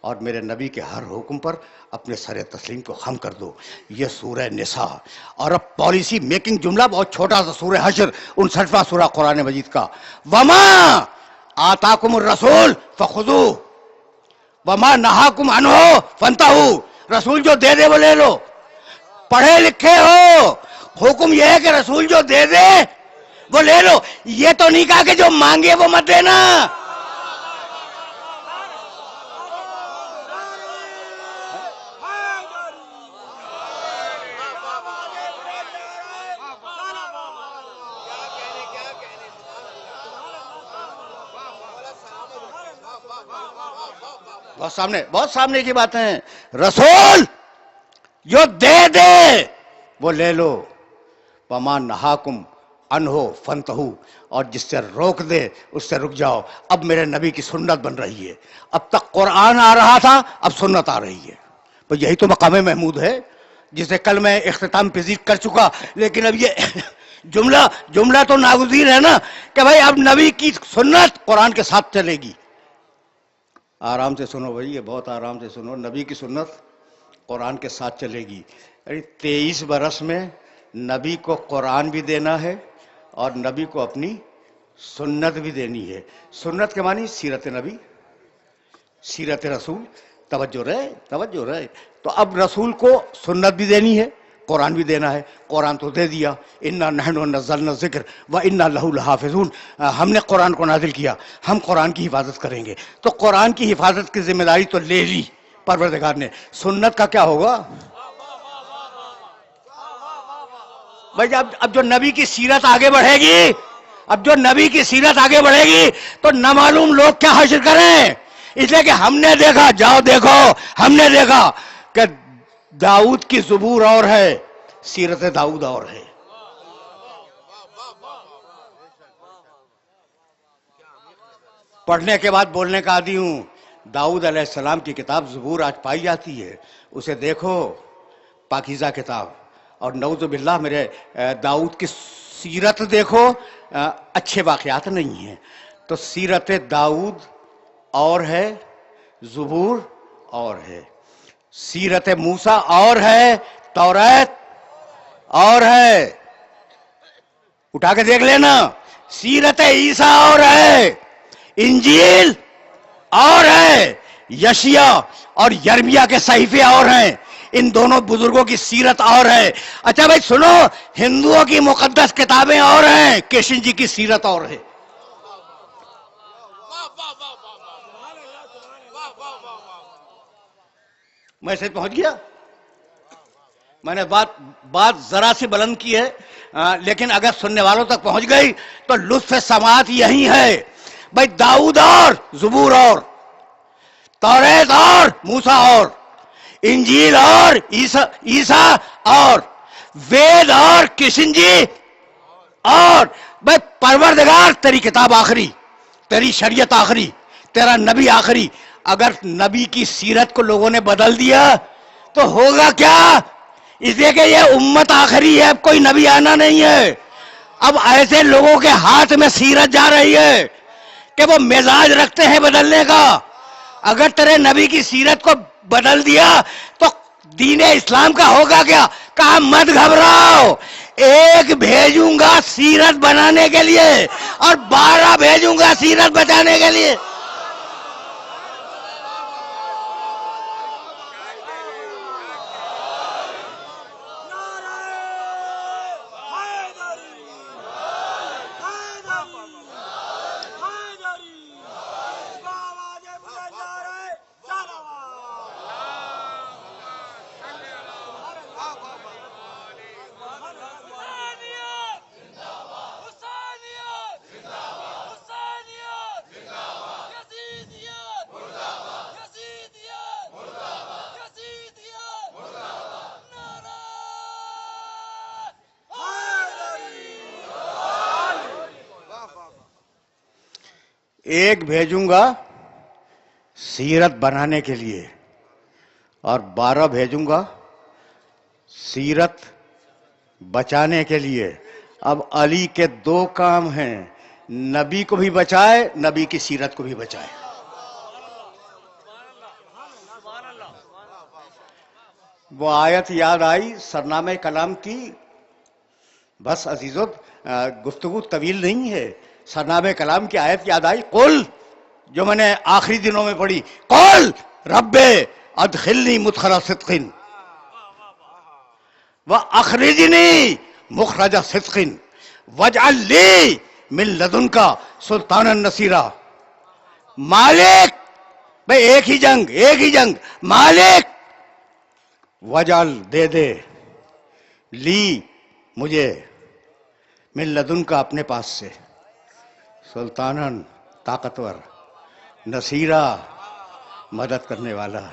اور میرے نبی کے ہر حکم پر اپنے سر تسلیم کو خم کر دو. یہ سورہ نساء. اور اب پالیسی میکنگ جملہ بہت چھوٹا سا, سورہ حشر 59واں سورہ قرآن مجید کا. وما آتاکم الرسول فخذوہ وما نہاکم عنہ فانتہوا. رسول جو دے دے وہ لے لو. پڑھے لکھے ہو, حکم یہ ہے کہ رسول جو دے دے وہ لے لو. یہ تو نہیں کہا کہ جو مانگے وہ مت دینا. بہت سامنے کی باتیں ہیں. رسول جو دے دے وہ لے لو. وما نہاکم عنہ فانتہوا, اور جس سے روک دے اس سے رک جاؤ. اب میرے نبی کی سنت بن رہی ہے. اب تک قرآن آ رہا تھا, اب سنت آ رہی ہے. تو یہی تو مقام محمود ہے جسے کل میں اختتام پذیر کر چکا. لیکن اب یہ جملہ تو ناگزیر ہے نا کہ بھائی اب نبی کی سنت قرآن کے ساتھ چلے گی. آرام سے سنو بھائی, یہ بہت آرام سے سنو. نبی کی سنت قرآن کے ساتھ چلے گی. 23 برس میں نبی کو قرآن بھی دینا ہے اور نبی کو اپنی سنت بھی دینی ہے. سنت کے معنی سیرت نبی, سیرت رسول. توجہ رہے. تو اب رسول کو سنت بھی دینی ہے, قرآن بھی دینا ہے. قرآن تو دے دیا, انا نحن نزلنا الذکر وانا لہ لحافظون. ہم نے قرآن کو نازل کیا, ہم قرآن کی حفاظت کریں گے. تو قرآن کی حفاظت کی ذمہ داری تو لے لی پروردگار نے. سنت کا کیا ہوگا بھائی؟ اب جو نبی کی سیرت آگے بڑھے گی, تو نہ معلوم لوگ کیا حاصل کریں. اس لیے کہ ہم نے دیکھا, جاؤ دیکھو, ہم نے دیکھا کہ داؤد کی زبور اور ہے, سیرت داؤد اور ہے. پڑھنے کے بعد بولنے کا عادی ہوں. داؤد علیہ السلام کی کتاب زبور آج پائی جاتی ہے, اسے دیکھو, پاکیزہ کتاب. اور نعوذ باللہ میرے داؤد کی سیرت دیکھو, اچھے واقعات نہیں ہیں. تو سیرت داؤد اور ہے, زبور اور ہے. سیرت موسیٰ اور ہے, توریت اور ہے. اٹھا کے دیکھ لینا. سیرت عیسیٰ اور ہے, انجیل اور ہے, یشیع اور یرمیہ کے صحیفے اور ہیں. ان دونوں بزرگوں کی سیرت اور ہے. اچھا بھائی سنو, ہندوؤں کی مقدس کتابیں اور ہیں, کرشن جی کی سیرت اور ہے. میں سے پہنچ گیا. میں نے بات ذرا سی بلند کی ہے, لیکن اگر سننے والوں تک پہنچ گئی تو لطف سماعت یہی ہے. بھائی داؤد اور زبور اور, توریت اور موسیٰ اور, انجیل اور عیسیٰ اور, وید اور کرشن جی اور. بھائی پروردگار تیری کتاب آخری, تیری شریعت آخری, تیرا نبی آخری. اگر نبی کی سیرت کو لوگوں نے بدل دیا تو ہوگا کیا؟ اس لیے کہ یہ امت آخری ہے, اب کوئی نبی آنا نہیں ہے. اب ایسے لوگوں کے ہاتھ میں سیرت جا رہی ہے کہ وہ مزاج رکھتے ہیں بدلنے کا. اگر تیرے نبی کی سیرت کو بدل دیا تو دین اسلام کا ہوگا کیا؟ کہا مت گھبراؤ, ایک بھیجوں گا سیرت بنانے کے لیے اور 12 بھیجوں گا سیرت بچانے کے لیے. ایک بھیجوں گا سیرت بنانے کے لیے اور 12 بھیجوں گا سیرت بچانے کے لیے اب علی کے دو کام ہیں، نبی کو بھی بچائے، نبی کی سیرت کو بھی بچائے۔ وہ آیت یاد آئی سرنامہ کلام کی، بس عزیزو گفتگو طویل نہیں ہے، سرنامہ کلام کی آیت یاد آئی، قل، جو میں نے آخری دنوں میں پڑھی، قل رب ادخلنی مدخل صدق واخرجنی مخرج صدق واجعل لی من لدنک سلطانا نصیرا۔ مالک، بھئی ایک ہی جنگ، مالک وجعل دے دے لی مجھے من لدن کا اپنے پاس سے سلطانن طاقتور، نصیرہ مدد کرنے والا۔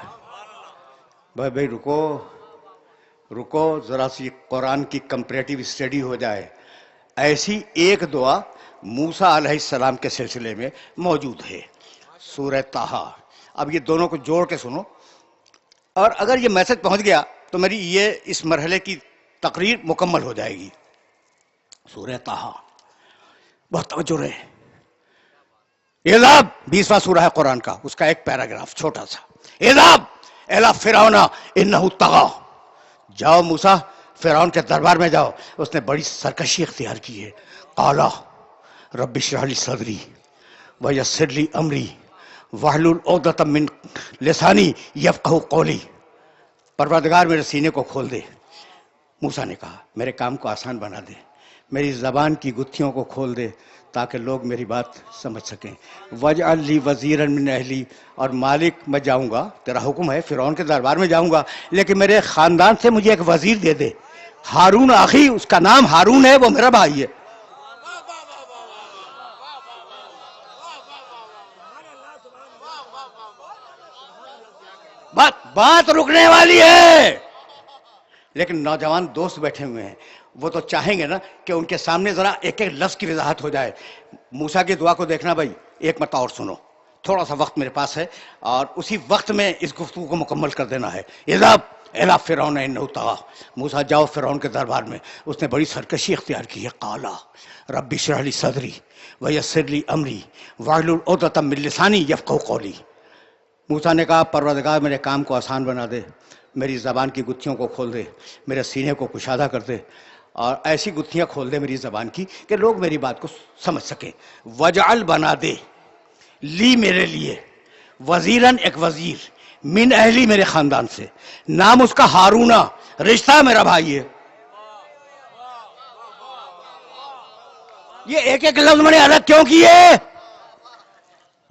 بھائی رکو ذرا سی قرآن کی کمپریٹیو اسٹڈی ہو جائے۔ ایسی ایک دعا موسیٰ علیہ السلام کے سلسلے میں موجود ہے، سورہ طٰہٰ۔ اب یہ دونوں کو جوڑ کے سنو، اور اگر یہ میسج پہنچ گیا تو میری یہ اس مرحلے کی تقریر مکمل ہو جائے گی۔ سورہ طٰہٰ، بہت توجہ رہے۔ اذهب 20واں سورہ ہے قرآن کا، اس کا ایک پیراگراف چھوٹا سا۔ اذهب الی فرعون انہ طغیٰ، جاؤ موسیٰ فرعون کے دربار میں جاؤ، اس نے بڑی سرکشی اختیار کی ہے۔ قال رب اشرح لی صدری ویسر لی امری واحلل عقدۃ من لسانی یفقہوا قولی۔ پروردگار میرے سینے کو کھول دے۔ موسیٰ نے کہا میرے کام کو آسان بنا دے، میری زبان کی گتھیوں کو کھول دے تاکہ لوگ میری بات سمجھ سکیں۔ وجعل لی وزیرا من اہلی، اور مالک میں جاؤں گا، تیرا حکم ہے فرعون کے دربار میں جاؤں گا، لیکن میرے خاندان سے مجھے ایک وزیر دے دے۔ ہارون اخی، اس کا نام ہارون ہے، وہ میرا بھائی ہے۔ بات رکنے والی ہے، لیکن نوجوان دوست بیٹھے ہوئے ہیں، وہ تو چاہیں گے نا کہ ان کے سامنے ذرا ایک ایک لفظ کی وضاحت ہو جائے۔ موسیٰ کی دعا کو دیکھنا بھائی، ایک مرتبہ اور سنو، تھوڑا سا وقت میرے پاس ہے اور اسی وقت میں اس گفتگو کو مکمل کر دینا ہے۔ اذهب الی فرعون انہ طغیٰ، موسیٰ جاؤ فرعون کے دربار میں، اس نے بڑی سرکشی اختیار کی ہے۔ قال رب اشرح لی صدری ویسر لی امری واحلل عقدۃ من لسانی یفقہوا قولی۔ موسیٰ نے کہا پروردگار میرے کام کو آسان بنا دے، میری زبان کی گتھیوں کو کھول دے، میرے سینے کو کشادہ کر دے، اور ایسی گتھیاں کھول دے میری زبان کی کہ لوگ میری بات کو سمجھ سکیں۔ وجعل بنا دے لی میرے لیے وزیرن ایک وزیر من اہلی میرے خاندان سے، نام اس کا ہارون، رشتہ میرا بھائی ہے۔ یہ ایک ایک لفظ میں نے الگ کیوں کیے؟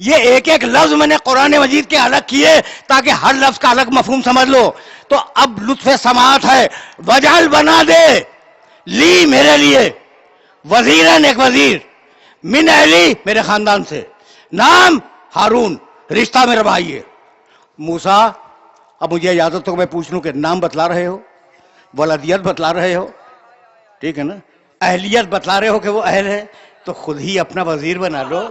یہ ایک ایک لفظ میں نے قرآن مجید کے الگ کیے تاکہ ہر لفظ کا الگ مفہوم سمجھ لو۔ تو اب لطف سماعت ہے، وجعل بنا دے لی میرے لیے وزیرن ایک وزیر من اہلی میرے خاندان سے، نام ہارون، رشتہ میرا بھائی ہے۔ موسیٰ اب مجھے اجازت ہو میں پوچھ لوں کہ نام بتلا رہے ہو، ولدیت بتلا رہے ہو، ٹھیک ہے نا، اہلیت بتلا رہے ہو کہ وہ اہل ہے، تو خود ہی اپنا وزیر بنا لو۔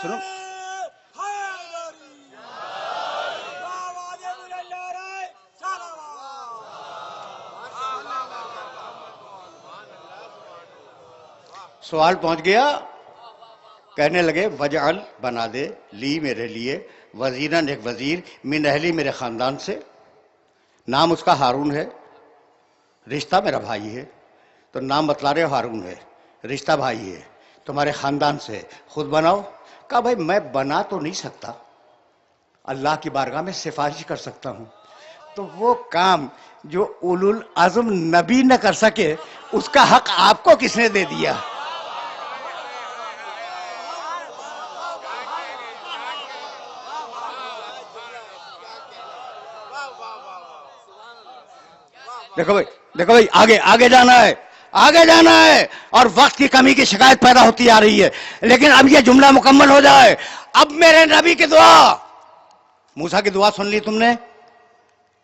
سنو، سوال پہنچ گیا، کہنے لگے وجعل بنا دے لی میرے لیے وزیرن ایک وزیر من اہلی میرے خاندان سے، نام اس کا ہارون ہے، رشتہ میرا بھائی ہے۔ تو نام بتلا رہے ہو ہارون ہے، رشتہ بھائی ہے، تمہارے خاندان سے، خود بناؤ۔ کہا بھائی میں بنا تو نہیں سکتا، اللہ کی بارگاہ میں سفارش کر سکتا ہوں، تو وہ کام جو اولو العزم نبی نہ کر سکے اس کا حق آپ کو کس نے دے دیا؟ دیکھو بھائی آگے جانا ہے اور وقت کی کمی کی شکایت پیدا ہوتی آ رہی ہے، لیکن اب یہ جملہ مکمل ہو جائے۔ اب میرے نبی کی دعا، موسیٰ کی دعا سن لی تم نے،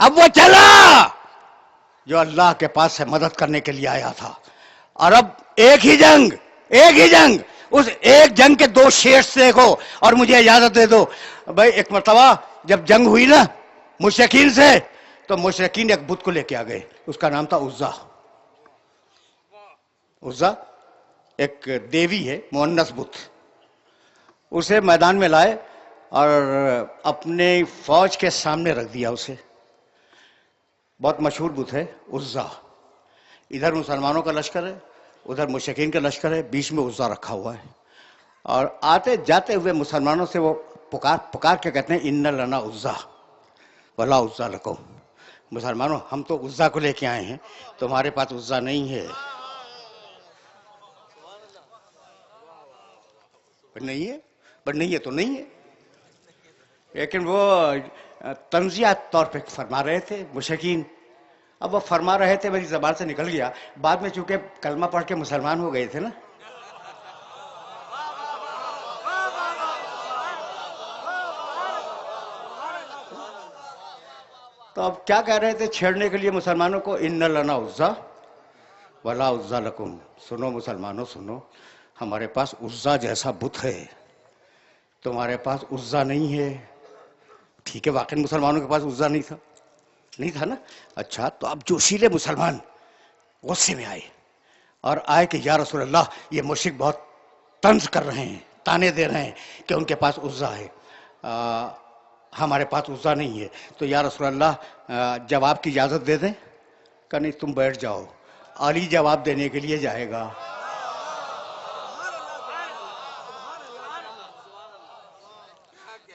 اب وہ چلا جو اللہ کے پاس سے مدد کرنے کے لیے آیا تھا. اور اب ایک ہی جنگ, اس ایک جنگ کے دو شیٹس دیکھو. اور مجھے اجازت دے دو بھائی, ایک مرتبہ جب جنگ ہوئی نا مشرکین سے, تو مشرکین ایک بت کو لے کے آ گئے, اس کا نام تھا عزا. عزا ایک دیوی ہے, مؤنث بت. اسے میدان میں لائے اور اپنے فوج کے سامنے رکھ دیا اسے. بہت مشہور بت ہے عزا. ادھر مسلمانوں کا لشکر ہے, ادھر مشرکین کا لشکر ہے, بیچ میں عزا رکھا ہوا ہے. اور آتے جاتے ہوئے مسلمانوں سے وہ پکار کے کہتے ہیں ان لنا عزا ولا عزا لکم. مسلمانوں, ہم تو عزا کو لے کے آئے ہیں, تمہارے پاس عزا نہیں ہے. نہیں ہے تو نہیں ہے. لیکن وہ تنزیہات طور پہ فرما رہے تھے مشرکین. اب وہ فرما رہے تھے, میری زبان سے نکل گیا. بعد میں چونکہ کلمہ پڑھ کے مسلمان ہو گئے تھے نا, تو اب کیا کہہ رہے تھے چھیڑنے کے لیے مسلمانوں کو, ان لنا عزا ولا عزا لکم. سنو مسلمانوں سنو, ہمارے پاس عزا جیسا بت ہے, تمہارے پاس عزا نہیں ہے. ٹھیک ہے, واقعی مسلمانوں کے پاس عزا نہیں تھا نا. اچھا, تو اب جوشیلے مسلمان غصے میں آئے اور آئے کہ یا رسول اللہ, یہ مشرک بہت طنز کر رہے ہیں, تانے دے رہے ہیں کہ ان کے پاس عزا ہے, ہمارے پاس عزا نہیں ہے. تو یا رسول اللہ جواب کی اجازت دے دیں. کہ نہیں, تم بیٹھ جاؤ, علی جواب دینے کے لیے جائے گا.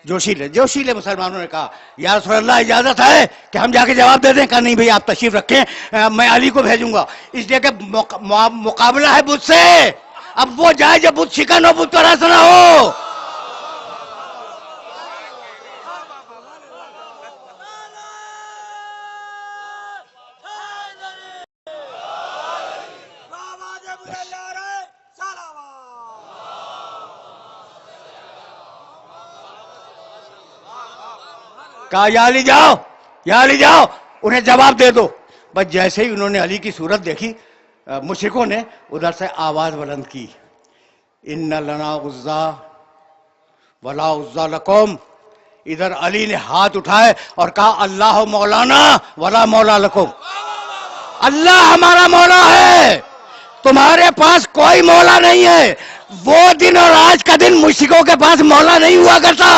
جوشیلے مسلمانوں نے کہا یا رسول اللہ اجازت ہے کہ ہم جا کے جواب دے دیں. کہا نہیں بھئی, آپ تشریف رکھیں, میں علی کو بھیجوں گا. اس لیے کہ مقابلہ ہے بت سے. اب وہ جائے جب بت شکن ہو, بت کا راستہ نہ ہو. کہا یا علی جاؤ, انہیں جواب دے دو. بس جیسے ہی انہوں نے علی کی صورت دیکھی, مشرکوں نے ادھر سے آواز بلند کی, ان لنا عزا ولا عزا لکم. ادھر علی نے ہاتھ اٹھائے اور کہا اللہ مولانا ولا مولا لکم. اللہ ہمارا مولا ہے, تمہارے پاس کوئی مولا نہیں ہے. وہ دن اور آج کا دن مشرکوں کے پاس مولا نہیں ہوا کرتا.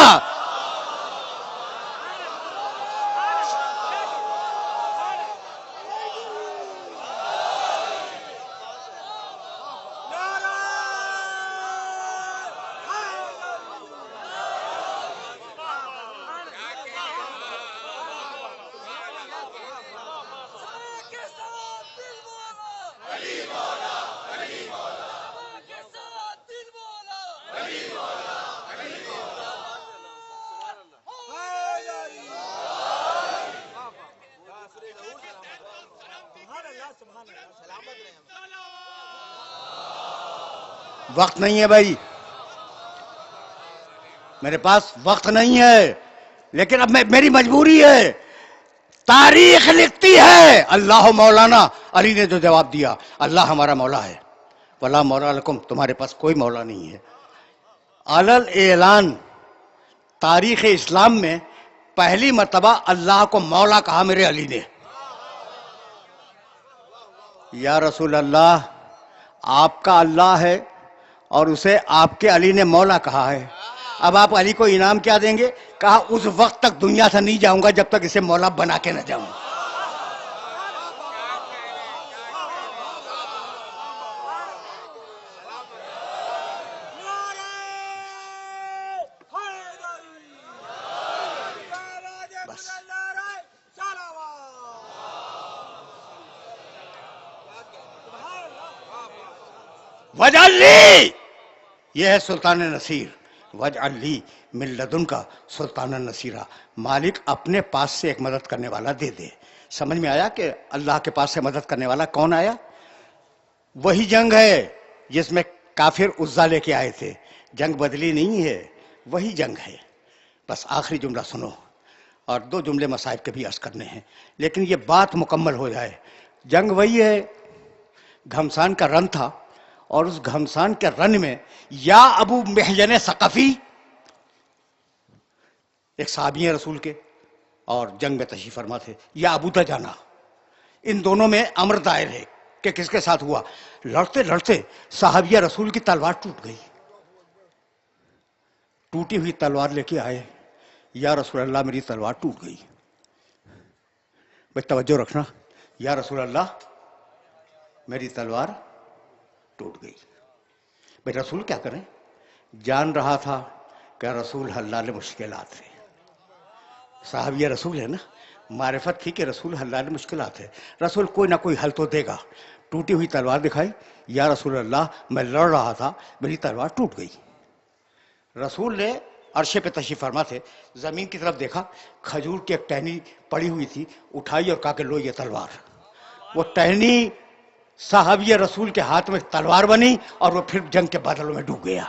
وقت نہیں ہے بھائی, میرے پاس وقت نہیں ہے, لیکن اب میری مجبوری ہے. تاریخ لکھتی ہے اللہ مولانا. علی نے جو جواب دیا, اللہ ہمارا مولا ہے, ولا مولا لکم, تمہارے پاس کوئی مولا نہیں ہے. علل اعلان تاریخ اسلام میں پہلی مرتبہ اللہ کو مولا کہا میرے علی نے. یا رسول اللہ, آپ کا اللہ ہے اور اسے آپ کے علی نے مولا کہا ہے, اب آپ علی کو انعام کیا دیں گے؟ کہا اس وقت تک دنیا سے نہیں جاؤں گا جب تک اسے مولا بنا کے نہ جاؤں. وجعل لی, یہ ہے سلطان نصیر. وجعل لی من لدن کا سلطان نصیرہ, مالک اپنے پاس سے ایک مدد کرنے والا دے دے. سمجھ میں آیا کہ اللہ کے پاس سے مدد کرنے والا کون آیا؟ وہی جنگ ہے جس میں کافر عزا لے کے آئے تھے. جنگ بدلی نہیں ہے, وہی جنگ ہے. بس آخری جملہ سنو, اور 2 جملے مصائب کے بھی عرض کرنے ہیں، لیکن یہ بات مکمل ہو جائے۔ جنگ وہی ہے، گھمسان کا رن تھا، اور اس گھمسان کے رن میں یا ابو محجن ثقفی ایک صحابی ہیں رسول کے اور جنگ میں تشریف فرما تھے، یا ابو دجانہ، ان دونوں میں امر دائر ہے کہ کس کے ساتھ ہوا۔ لڑتے لڑتے صحابیہ رسول کی تلوار ٹوٹ گئی، ٹوٹی ہوئی تلوار لے کے آئے، یا رسول اللہ میری تلوار ٹوٹ گئی۔ بھائی توجہ رکھنا، یا رسول اللہ میری تلوار ٹوٹ گئی۔ بھائی رسول کیا کریں، جان رہا تھا کہ رسول حلال مشکلات ہے، صحابیہ رسول ہے نا، معرفت تھی کہ رسول حلال مشکلات ہے، رسول کوئی نہ کوئی حل تو دے گا۔ ٹوٹی ہوئی تلوار دکھائی، یا رسول اللہ میں لڑ رہا تھا میری تلوار ٹوٹ گئی۔ رسول نے عرش پہ تشریف فرما تھے، زمین کی طرف دیکھا، کھجور کی ایک ٹہنی پڑی ہوئی تھی، اٹھائی اور کہا کہ لو یہ تلوار۔ وہ ٹہنی صحابی رسول کے ہاتھ میں تلوار بنی اور وہ پھر جنگ کے بادلوں میں ڈوب گیا۔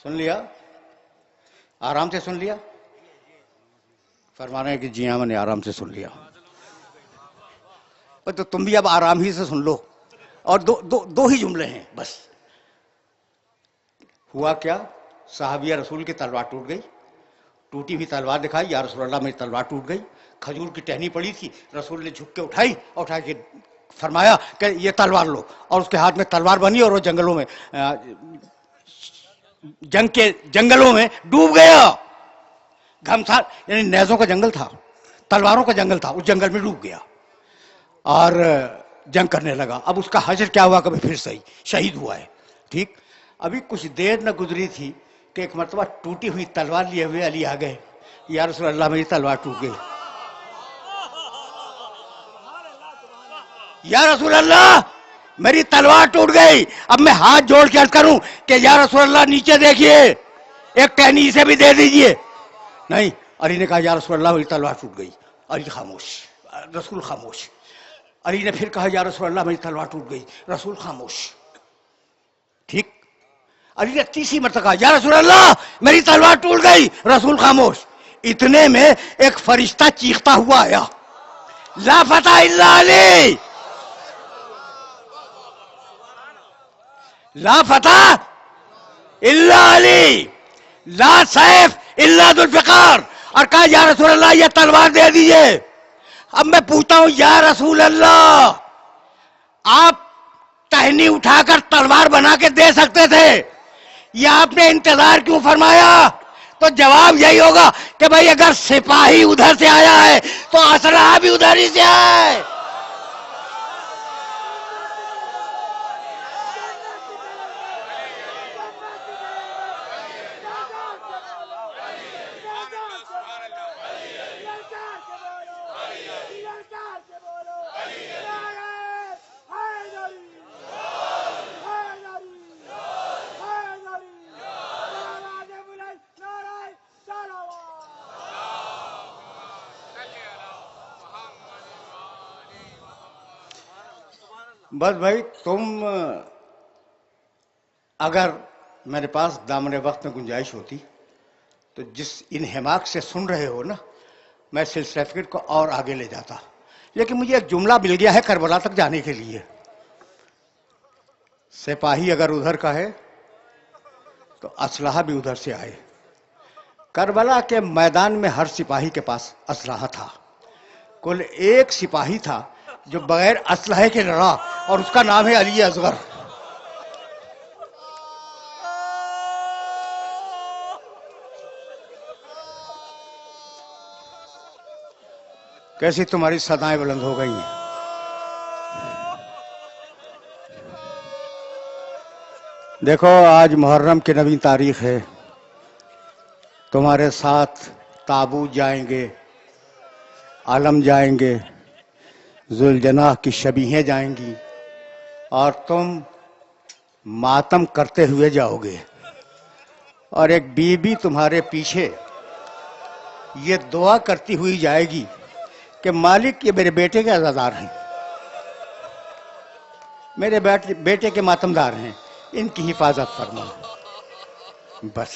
سن لیا؟ آرام سے سن لیا؟ فرما رہے ہیں کہ جی ہاں میں نے آرام سے سن لیا۔ تو تم بھی اب آرام ہی سے سن لو، اور دو ہی جملے ہیں بس۔ ہوا کیا؟ صحابیہ رسول کی تلوار ٹوٹ گئی، ٹوٹی ہوئی تلوار دکھائی، یا رسول اللہ میری تلوار ٹوٹ گئی۔ کھجور کی ٹہنی پڑی تھی، رسول نے جھک کے اٹھائی اور اٹھا کے فرمایا کہ یہ تلوار لو، اور اس کے ہاتھ میں تلوار بنی اور وہ جنگلوں میں جنگ کے جنگلوں میں ڈوب گیا۔ گھمسان یعنی نیزوں کا جنگل تھا، تلواروں کا جنگل تھا، اس جنگل میں ڈوب گیا اور جنگ کرنے لگا۔ اب اس کا حشر کیا ہوا کبھی پھر صحیح شہید ہوا ہے۔ ٹھیک، ابھی کچھ دیر نہ گزری تھی کہ ایک مرتبہ ٹوٹی ہوئی تلوار لیے ہوئے علی آ گئے، یا رسول اللہ میری تلوار ٹوٹ گئی۔ یا رسول اللہ میری تلوار ٹوٹ گئی۔ اب میں ہاتھ جوڑ کے عرض کروں کہ یا رسول اللہ نیچے دیکھیے، ایک ٹہنی اسے بھی دے دیجئے۔ نہیں، علی نے کہا یا رسول اللہ میری تلوار ٹوٹ گئی۔ علی خاموش، رسول خاموش۔ علی نے پھر کہا یا رسول اللہ میری تلوار ٹوٹ گئی، رسول خاموش۔ ٹھیک، علی نے تیسری مرتبہ کہا یا رسول اللہ میری تلوار ٹوٹ گئی، رسول خاموش۔ اتنے میں ایک فرشتہ چیختا ہوا آیا، لا فتح الا علی، لا فتح الا علی، لا سیف الا ذو الفقار، اور کہا یا رسول اللہ یہ تلوار دے دیجئے۔ اب میں پوچھتا ہوں یا رسول اللہ آپ ٹہنی اٹھا کر تلوار بنا کے دے سکتے تھے، یا آپ نے انتظار کیوں فرمایا؟ تو جواب یہی ہوگا کہ بھائی اگر سپاہی ادھر سے آیا ہے تو اسلحہ بھی ادھر ہی سے آئے۔ بس بھائی تم اگر میرے پاس دامن وقت میں گنجائش ہوتی تو جس انہماک سے سن رہے ہو نا، میں سلسلہ فکر کو اور آگے لے جاتا، لیکن مجھے ایک جملہ مل گیا ہے کربلا تک جانے کے لیے۔ سپاہی اگر ادھر کا ہے تو اسلحہ بھی ادھر سے آئے۔ کربلا کے میدان میں ہر سپاہی کے پاس اسلحہ تھا، کل ایک سپاہی تھا جو بغیر اسلحے کے لڑا، اور اس کا نام ہے علی اصغر۔ کیسی تمہاری صدائیں بلند ہو گئی ہیں؟ دیکھو آج محرم کی 9ویں تاریخ ہے، تمہارے ساتھ تابوت جائیں گے، عالم جائیں گے، ذوالجناح کی شبیہیں جائیں گی، اور تم ماتم کرتے ہوئے جاؤ گے، اور ایک بی بی تمہارے پیچھے یہ دعا کرتی ہوئی جائے گی کہ مالک یہ میرے بیٹے کے عزادار ہیں، میرے بیٹے کے ماتمدار ہیں، ان کی حفاظت فرما۔ بس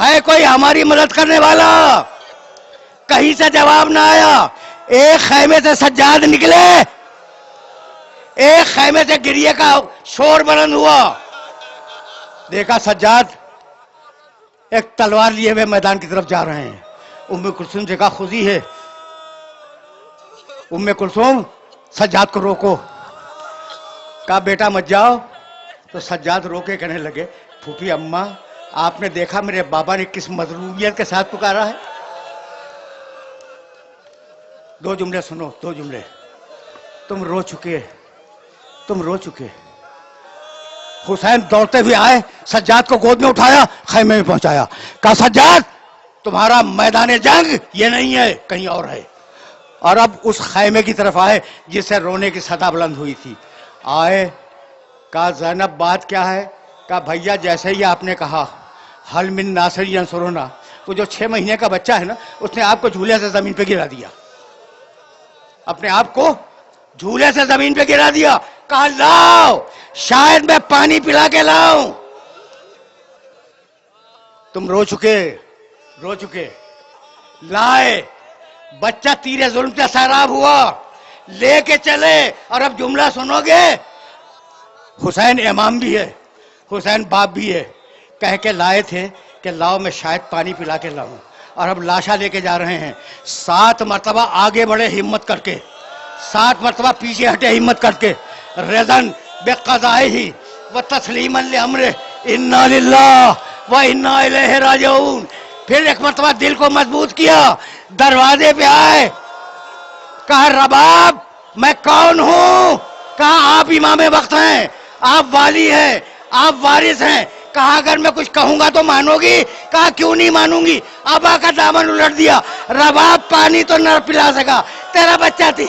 ہے کوئی ہماری مدد کرنے والا؟ کہیں سے جواب نہ آیا. ایک خیمے سے سجاد نکلے, ایک خیمے سے گریے کا شور بلند ہوا. دیکھا سجاد ایک تلوار لیے ہوئے میدان کی طرف جا رہے ہیں. ام کلثوم سے کہا خودی ہے. ام کلثوم سجاد کو روکو. کہا بیٹا مت جاؤ. تو سجاد روکے کہنے لگے پھوپھی اماں آپ نے دیکھا میرے بابا نے کس مظلومیت کے ساتھ پکارا ہے. 2 جملے سنو, 2 جملے. تم رو چکے, تم رو چکے. حسین دوڑتے ہوئے آئے, سجاد کو گود میں اٹھایا, خیمے میں پہنچایا. کہا سجاد تمہارا میدان جنگ یہ نہیں ہے, کہیں اور ہے. اور اب اس خیمے کی طرف آئے جس سے رونے کی صدا بلند ہوئی تھی. آئے, کہا زینب بات کیا ہے؟ کہا بھیا جیسے ہی آپ نے کہا حل من ناصر ینصرنا, تو جو 6 مہینے کا بچہ ہے نا اس نے آپ کو جھولے سے زمین پہ گرا دیا, اپنے آپ کو جھولے سے زمین پہ گرا دیا. کہا لاؤ شاید میں پانی پلا کے لاؤں. تم رو چکے, رو چکے. لائے, بچہ تیرے ظلم سے سیراب ہوا, لے کے چلے. اور اب جملہ سنو گے, حسین امام بھی ہے, حسین باپ بھی ہے. کہہ کے لائے تھے کہ لاؤ میں شاید پانی پلا کے لاؤں. اور اب لاشا لے کے جا رہے ہیں. 7 مرتبہ آگے بڑھے ہمت کر کے, 7 مرتبہ پیچھے ہٹے ہمت کر کے. رضن بقضائہ و تسلیما لامرہ انا للہ و انا الیہ راجعون. پھر ایک مرتبہ دل کو مضبوط کیا, دروازے پہ آئے. کہا رباب میں کون ہوں؟ کہا آپ امام وقت ہیں, آپ والی ہیں, آپ وارث ہیں. کہا اگر میں کچھ کہوں گا تو مانو گی؟ کہا کیوں نہیں مانوں گی. ابا کا دامن الٹ دیا. رباب پانی تو نہ پلا سکا, تیرا بچہ تھی